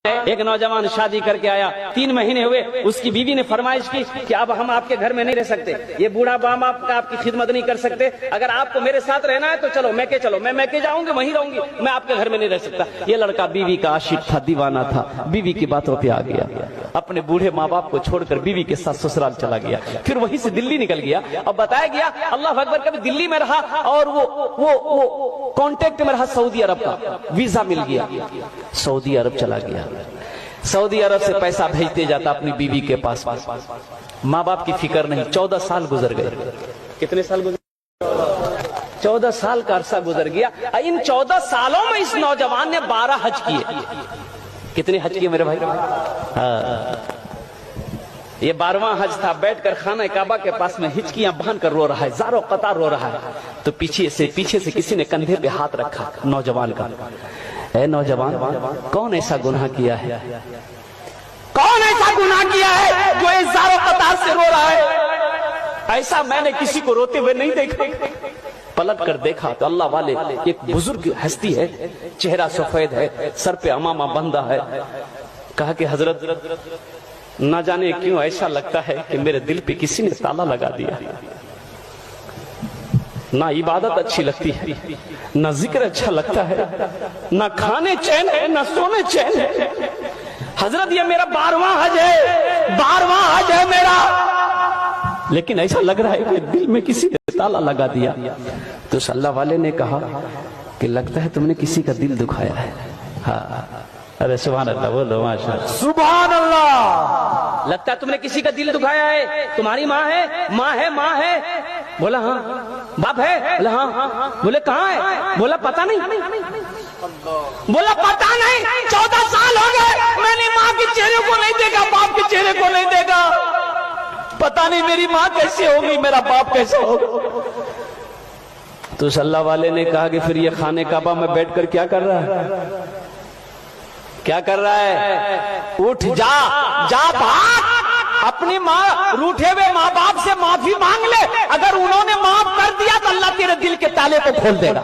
ایک نوجوان شادی کر کے آیا، 3 مہینے ہوئے، اس کی بیوی نے فرمائش کی کہ اب ہم آپ کے گھر میں نہیں رہ سکتے، یہ بوڑھا باپ آپ کی خدمت نہیں کر سکتے، اگر آپ کو میرے ساتھ رہنا ہے تو چلو میں کے جاؤں گی، وہیں رہوں گی، میں آپ کے گھر میں نہیں رہ سکتا۔ یہ لڑکا بیوی کا عاشق تھا، دیوانہ تھا، بیوی کی باتوں پہ آ گیا، اپنے بوڑھے ماں باپ کو چھوڑ کر بیوی کے ساتھ سسرال چلا گیا، پھر وہیں سے دلی نکل گیا۔ اب بتایا گیا اللہ اکبر، کبھی دلی میں رہا اور وہ کانٹیکٹ میں رہا سعودی عرب کا، ویزا مل گیا، سعودی عرب چلا گیا، سعودی عرب سے پیسہ بھیجتے جاتا اپنی بیوی کے پاس، ماں باپ کی فکر نہیں۔ 14 سال گزر گئے۔ کتنے سال گزر؟ 14 سال کا عرصہ گزر گیا۔ ان 14 سالوں میں اس نوجوان نے 12 حج کیے۔ کتنے حج کیے میرے بھائی؟ یہ 12واں حج تھا۔ بیٹھ کر خانہ کعبہ کے پاس میں ہچکیاں باندھ کر رو رہا ہے، زاروں قطار رو رہا ہے، تو پیچھے سے کسی نے کندھے پہ ہاتھ رکھا نوجوان کا۔ اے نوجوان، کون ایسا گناہ کیا ہے؟ کون ایسا گناہ کیا ہے جو اس زاروں قطار سے رو رہا ہے؟ ایسا میں نے کسی کو روتے ہوئے نہیں دیکھا۔ پلٹ کر دیکھا تو اللہ والے ایک بزرگ ہستی ہے، چہرہ سفید ہے، سر پہ عمامہ بندہ ہے۔ کہا کہ حضرت، نہ جانے کیوں ایسا لگتا ہے کہ میرے دل پہ کسی نے تالا لگا دیا، نہ عبادت اچھی لگتی ہے، نہ ذکر اچھا لگتا ہے، نہ کھانے چین ہے، نہ سونے چین ہے۔ حضرت یہ میرا 12واں حج ہے، 12واں حج ہے میرا، لیکن ایسا لگ رہا ہے کہ دل میں کسی نے تالا لگا دیا۔ تو اللہ والے نے کہا کہ لگتا ہے تم نے کسی کا دل دکھایا ہے۔ ہاں، ارے سبحان اللہ بولو، ماشاءاللہ، سبحان اللہ۔ لگتا ہے تم نے کسی کا دل دکھایا ہے۔ تمہاری ماں ہے؟ ماں ہے۔ بولا ہاں۔ باپ ہے؟ بولا ہاں۔ بولے کہاں ہے؟ بولا پتہ نہیں۔ بولا پتہ نہیں، 14 سال ہو گئے میں نے ماں کے چہرے کو نہیں دیکھا، باپ کے چہرے کو نہیں دیکھا، پتہ نہیں میری ماں کیسے ہوگی، میرا باپ کیسے ہوگا۔ تو اللہ والے نے کہا کہ پھر یہ خانہ کعبہ میں بیٹھ کر کیا کر رہا ہے؟ کیا کر رہا ہے؟ اٹھ جا بھاگ، اپنی ماں روٹھے ہوئے ماں باپ سے معافی مانگ لے، اگر انہوں نے معاف کر دیا تو اللہ تیرے دل کے تالے کو کھول دے گا۔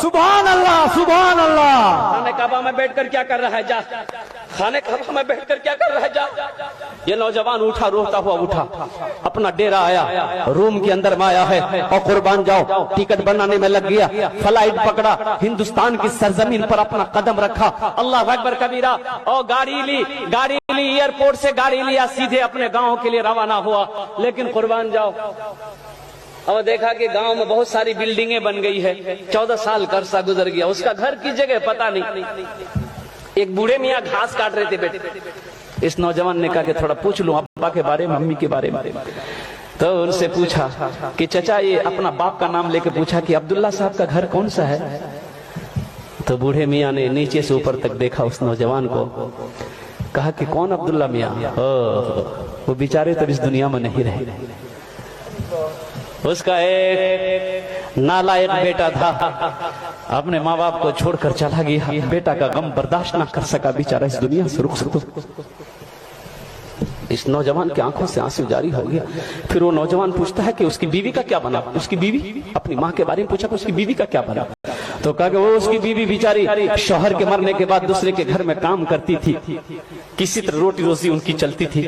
سبحان اللہ، سبحان اللہ۔ خانہ کعبہ میں بیٹھ کر کیا کر رہا ہے؟ جا، خانہ کعبہ میں بیٹھ کر کیا کر رہا ہے؟ جا۔ یہ نوجوان اٹھا، روتا ہوا اٹھا، اپنا ڈیرا آیا، روم کے اندر میں آیا ہے، اور قربان جاؤ ٹکٹ بنانے میں لگ گیا، فلائٹ پکڑا، ہندوستان کی سرزمین پر اپنا قدم رکھا، اللہ اکبر کبیرہ، اور گاڑی لی، ایئرپورٹ سے گاڑی لیا، سیدھے اپنے گاؤں کے لیے روانہ ہوا۔ لیکن قربان جاؤ، اور دیکھا کہ گاؤں میں بہت ساری بلڈنگیں بن گئی ہے، 14 سال کا عرصہ گزر گیا، اس کا گھر کی جگہ پتہ نہیں۔ ایک بوڑھے میاں گھاس کاٹ رہے تھے بیٹے، اس نوجوان نے کہا کہ تھوڑا پوچھ لوں ابا کے بارے میں، امی کے بارے میں۔ تو ان سے پوچھا کہ چچا، یہ اپنا باپ کا نام لے کے پوچھا کہ عبداللہ صاحب کا گھر کون سا ہے؟ تو بوڑھے میاں نے نیچے سے اوپر تک دیکھا اس نوجوان کو، کہا کہ کون عبداللہ میاں؟ وہ بیچارے تو اس دنیا میں نہیں رہے، اس کا ایک نالائق بیٹا تھا، اپنے ماں باپ کو چھوڑ کر چلا گیا، بیٹا کا غم برداشت نہ کر سکا، بیچارہ اس دنیا سے رخصت ہو۔ اس نوجوان کی آنکھوں سے آنسو جاری ہو گیا۔ پھر وہ نوجوان پوچھتا ہے کہ اس کی بیوی کا کیا بنا؟ اس کی بیوی، اپنی ماں کے بارے میں پوچھا کہ اس کی بیوی کا کیا بنا؟ تو کہا کہ وہ اس کی بیوی بیچاری شوہر کے مرنے کے بعد دوسرے کے گھر میں کام کرتی تھی، کسی طرح روٹی روزی ان کی چلتی تھی،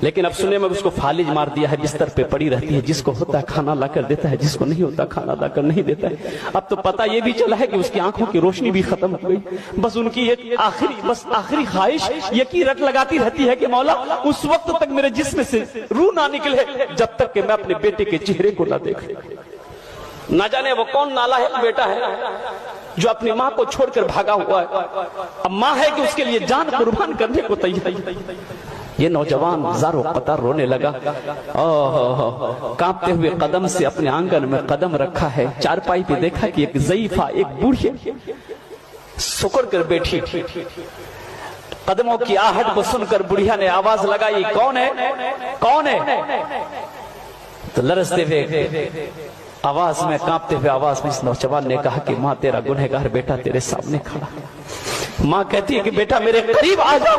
لیکن اب سنے میں اس کو فالج مار دیا ہے، بستر پہ پڑی رہتی ہے، جس کو ہوتا ہے کھانا لا کر دیتا ہے، جس کو نہیں ہوتا کھانا لا کر نہیں دیتا ہے۔ اب تو پتہ یہ بھی چلا ہے کہ اس کی آنکھوں کی روشنی بھی ختم ہو گئی، بس ان کی ایک آخری خواہش یہ کی رٹ لگاتی رہتی ہے کہ مولا اس وقت تک میرے جسم سے روح نہ نکلے جب تک کہ میں اپنے بیٹے کے چہرے کو نہ دیکھوں۔ نہ جانے وہ کون نالائق بیٹا ہے جو اپنی ماں کو چھوڑ کر بھاگا ہوا ہے، اب ماں ہے کہ اس کے لیے جان قربان کرنے کو تیار ہے۔ یہ نوجوان زاروں قطار رونے لگا، کانپتے ہوئے قدم سے اپنے آنگن میں قدم رکھا ہے، چارپائی پہ دیکھا کہ ایک ضعیفہ، ایک بوڑھی سکڑ کر بیٹھی، قدموں کی آہٹ کو سن کر بڑھیا نے آواز لگائی، کون ہے؟ کون ہے؟ تو لرزتے ہوئے آواز میں، کانپتے ہوئے آواز میں اس نوجوان نے کہا کہ ماں تیرا گنہگار بیٹا تیرے سامنے کھڑا ہے۔ ماں کہتی ہے کہ بیٹا میرے قریب آ جاؤ،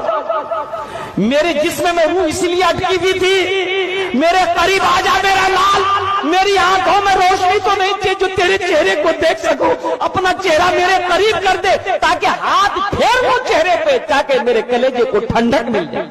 میرے جسم میں روح اس لیے اٹکی ہوئی تھی، میرے قریب آ جا میرا لال، میری آنکھوں میں روشنی تو نہیں تھی جو تیرے چہرے کو دیکھ سکوں، اپنا چہرہ میرے قریب کر دے تاکہ ہاتھ پھیر وہ چہرے پہ تاکہ میرے کلیجے کو ٹھنڈک مل جائے۔